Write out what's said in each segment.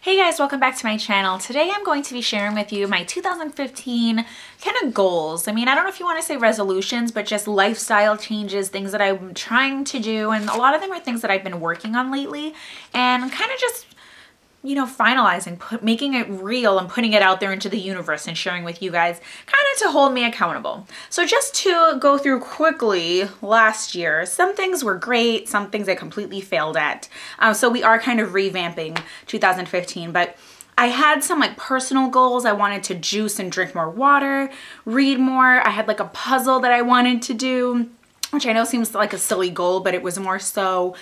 Hey guys, welcome back to my channel. Today I'm going to be sharing with you my 2015 kind of goals. I don't know if you want to say resolutions, but just lifestyle changes, things that I'm trying to do. And a lot of them are things that I've been working on lately and kind of just, finalizing, making it real and putting it out there into the universe and sharing with you guys kind of to hold me accountable. So just to go through quickly, last year, some things were great, some things I completely failed at. So we are kind of revamping 2015, but I had some personal goals. I wanted to juice and drink more water, read more. I had a puzzle that I wanted to do, which I know seems like a silly goal, but it was more so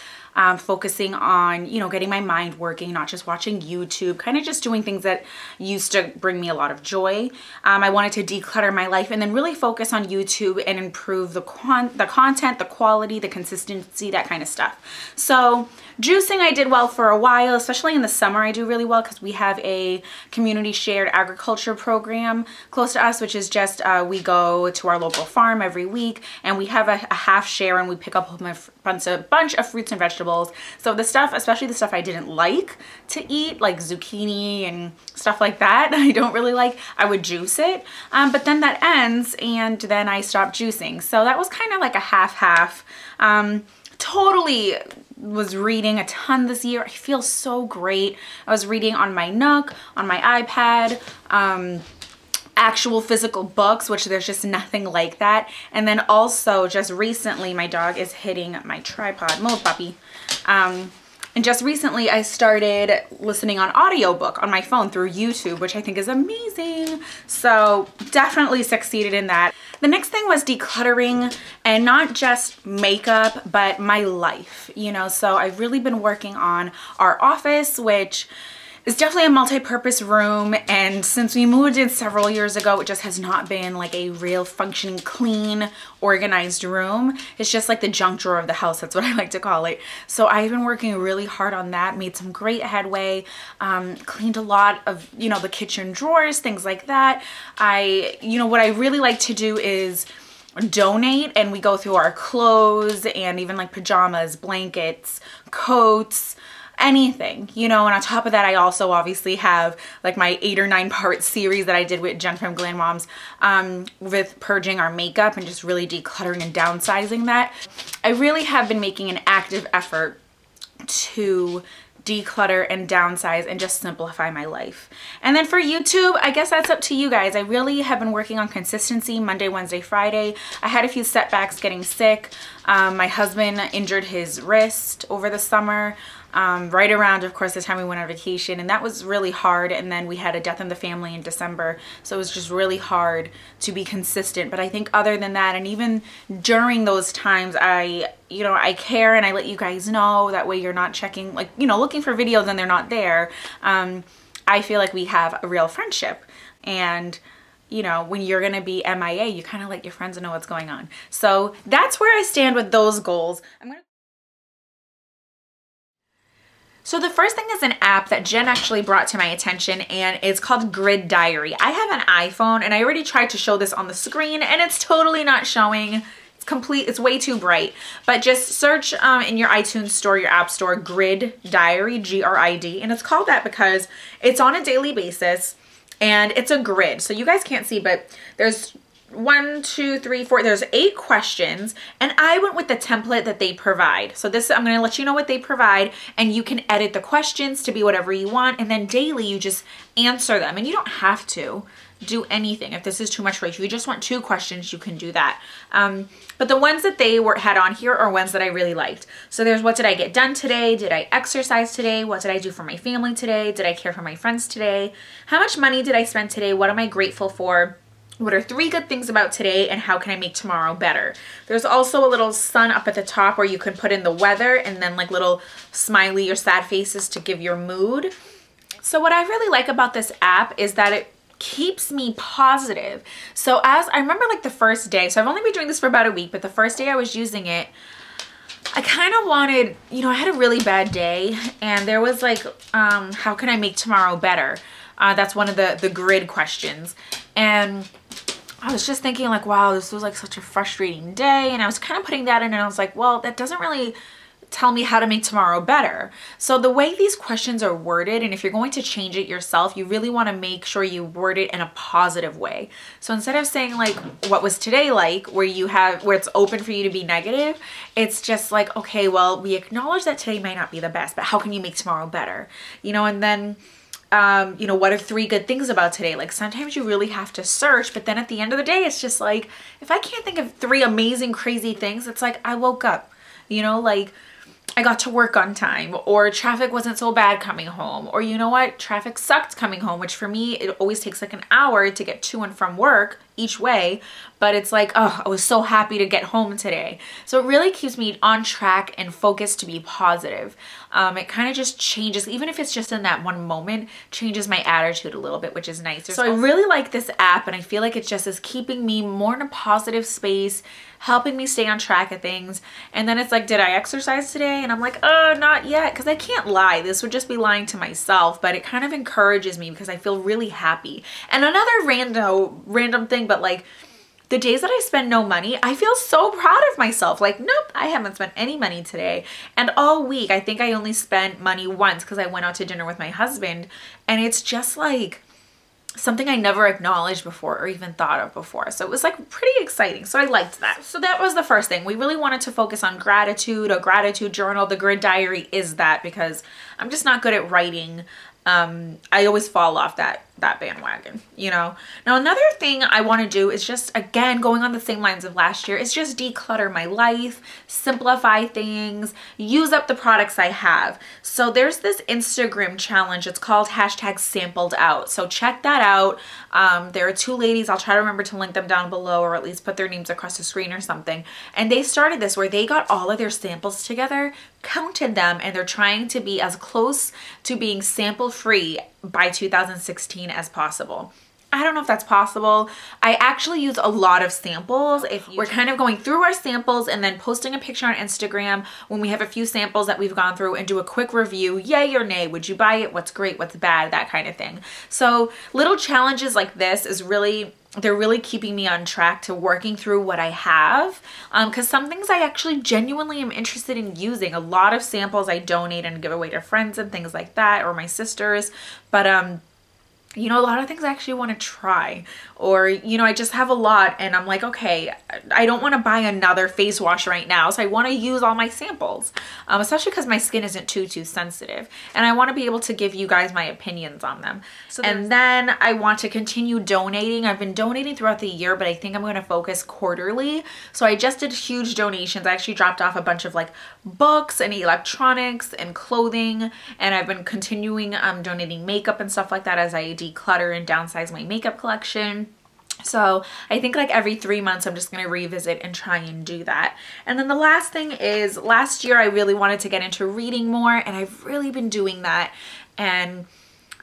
focusing on, getting my mind working, not just watching YouTube, kind of just doing things that used to bring me a lot of joy. I wanted to declutter my life and then really focus on YouTube and improve the content, the quality, the consistency, that kind of stuff. So juicing I did well for a while, especially in the summer I do really well because we have a community shared agriculture program close to us, which is just we go to our local farm every week and we have a half share and we pick up a bunch of fruits and vegetables. So the stuff, especially the stuff I didn't like to eat, like zucchini and stuff like that, I don't really like, I would juice it. But then that ends and then I stopped juicing. So that was kind of like a half-half. Totally was reading a ton this year. I feel so great. I was reading on my Nook, on my iPad, actual physical books, which there's just nothing like that. And then also just recently, my dog is hitting my tripod, Mode Puppy. And just recently I started listening on audiobook on my phone through YouTube, which I think is amazing. So definitely succeeded in that. The next thing was decluttering, and not just makeup, but my life, so I've really been working on our office, which is definitely a multi-purpose room, and since we moved in several years ago, it just has not been like a real functioning, clean, organized room. It's just like the junk drawer of the house. That's what I like to call it. So I've been working really hard on that, made some great headway, cleaned a lot of, the kitchen drawers, things like that. What I really like to do is donate, and we go through our clothes and even like pajamas, blankets, coats, anything, and on top of that, I also obviously have like my 8 or 9 part series that I did with Jen from Glam Moms with purging our makeup and just really decluttering and downsizing that. I really have been making an active effort to declutter and downsize and just simplify my life. And then for YouTube, I guess that's up to you guys. I really have been working on consistency Monday, Wednesday, Friday. I had a few setbacks getting sick. My husband injured his wrist over the summer. Right around, of course, the time we went on vacation, and that was really hard. And then we had a death in the family in December, so it was just really hard to be consistent. But I think other than that, and even during those times, I care and I let you guys know. That way you're not checking, looking for videos and they're not there. I feel like we have a real friendship, and when you're gonna be MIA, you kind of let your friends know what's going on. So that's where I stand with those goals. So the first thing is an app that Jen actually brought to my attention, and it's called Grid Diary. I have an iPhone and I already tried to show this on the screen and it's totally not showing. It's way too bright. But just search in your iTunes store, your app store, Grid Diary, G-R-I-D, and it's called that because it's on a daily basis and it's a grid. So you guys can't see, but there's 1, 2, 3, 4, there's 8 questions, and I went with the template that they provide. So this, I'm going to let you know what they provide, and you can edit the questions to be whatever you want, and then daily you just answer them, and you don't have to do anything. If this is too much for you, if you just want 2 questions, you can do that. But the ones that they had on here are ones that I really liked. So there's, what did I get done today? Did I exercise today? What did I do for my family today? Did I care for my friends today? How much money did I spend today? What am I grateful for? What are 3 good things about today, and how can I make tomorrow better? There's also a little sun up at the top where you can put in the weather and then like little smiley or sad faces to give your mood. So what I really like about this app is that it keeps me positive. So as I remember, like the first day, so I've only been doing this for about a week, but the first day I was using it, I kind of wanted, I had a really bad day, and there was like, how can I make tomorrow better? That's one of the grid questions. And I was just thinking like, wow, this was like such a frustrating day. And I was kind of putting that in, and I was like, well, that doesn't really tell me how to make tomorrow better. So the way these questions are worded, and if you're going to change it yourself, you really want to make sure you word it in a positive way. So instead of saying like, what was today like, where it's open for you to be negative, it's just like, okay, well, we acknowledge that today might not be the best, but how can you make tomorrow better? You know, and then you know, what are 3 good things about today? Like sometimes you really have to search, but then at the end of the day, it's just like, if I can't think of 3 amazing, crazy things, it's like, I woke up, you know, like I got to work on time, or traffic wasn't so bad coming home, or you know what, traffic sucked coming home, which for me, it always takes like an hour to get to and from work each way, but it's like, oh, I was so happy to get home today. So it really keeps me on track and focused to be positive. It kind of just changes, even if it's just in that one moment, changes my attitude a little bit, which is nice. So I really like this app, and I feel like it just is keeping me more in a positive space, helping me stay on track of things. And then it's like, did I exercise today? And I'm like, oh, not yet, because I can't lie. This would just be lying to myself, but it kind of encourages me because I feel really happy. And another random thing, but like the days that I spend no money, I feel so proud of myself. Like, nope, I haven't spent any money today. And all week, I think I only spent money once because I went out to dinner with my husband. And it's just like something I never acknowledged before or even thought of before. So it was like pretty exciting. So I liked that. So that was the first thing. We really wanted to focus on gratitude, a gratitude journal. The grid diary is that, because I'm just not good at writing. I always fall off that bandwagon, you know. Now another thing I want to do is just, again, going on the same lines of last year, is just declutter my life, simplify things, use up the products I have. So there's this Instagram challenge. It's called #sampled_out. So check that out. There are 2 ladies. I'll try to remember to link them down below, or at least put their names across the screen or something. And they started this where they got all of their samples together, counted them, and they're trying to be as close to being sample free by 2016 as possible. I don't know if that's possible. I actually use a lot of samples. We're kind of going through our samples and then posting a picture on Instagram when we have a few samples that we've gone through, and do a quick review, yay or nay, would you buy it, what's great, what's bad, that kind of thing. So little challenges like this is really, they're really keeping me on track to working through what I have, because some things I actually genuinely am interested in using. A lot of samples I donate and give away to friends and things like that, or my sisters, but you know, a lot of things I actually want to try, or, you know, I just have a lot and I'm like, okay, I don't want to buy another face wash right now. So I want to use all my samples, especially because my skin isn't too sensitive, and I want to be able to give you guys my opinions on them. So and then I want to continue donating. I've been donating throughout the year, but I think I'm going to focus quarterly. So I just did huge donations. I actually dropped off a bunch of like books and electronics and clothing, and I've been continuing donating makeup and stuff like that as I declutter and downsize my makeup collection. So I think like every 3 months I'm just going to revisit and try and do that. And then the last thing is, last year I really wanted to get into reading more, and I've really been doing that, and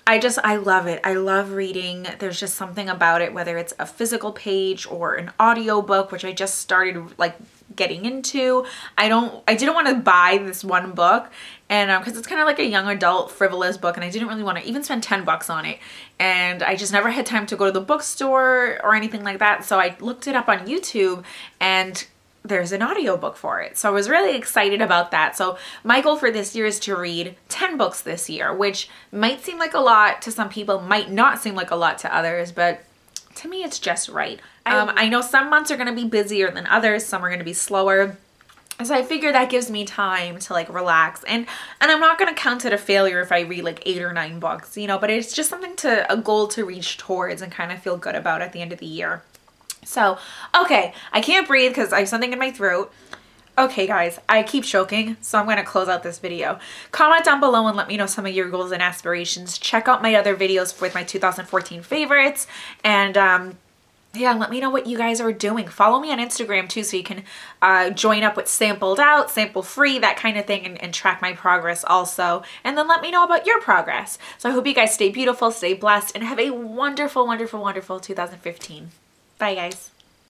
I love it. I love reading. There's just something about it, whether it's a physical page or an audio book, which I just started like getting into. I didn't want to buy this one book, and because it's kind of like a young adult frivolous book, and I didn't really want to even spend $10 on it, and I just never had time to go to the bookstore or anything like that. So I looked it up on YouTube, and there's an audiobook for it. So I was really excited about that. So my goal for this year is to read 10 books this year, which might seem like a lot to some people, might not seem like a lot to others, but to me it's just right. I know some months are going to be busier than others, some are going to be slower. So I figure that gives me time to like relax, and I'm not going to count it a failure if I read like 8 or 9 books, you know, but it's just something a goal to reach towards and kind of feel good about at the end of the year. So, okay, I can't breathe because I have something in my throat. Okay guys, I keep choking, so I'm going to close out this video. Comment down below and let me know some of your goals and aspirations. Check out my other videos with my 2014 favorites, and yeah, let me know what you guys are doing. Follow me on Instagram too, so you can join up with Sampled Out, Sample Free, that kind of thing, and track my progress also. And then let me know about your progress. So I hope you guys stay beautiful, stay blessed, and have a wonderful, wonderful, wonderful 2015. Bye guys.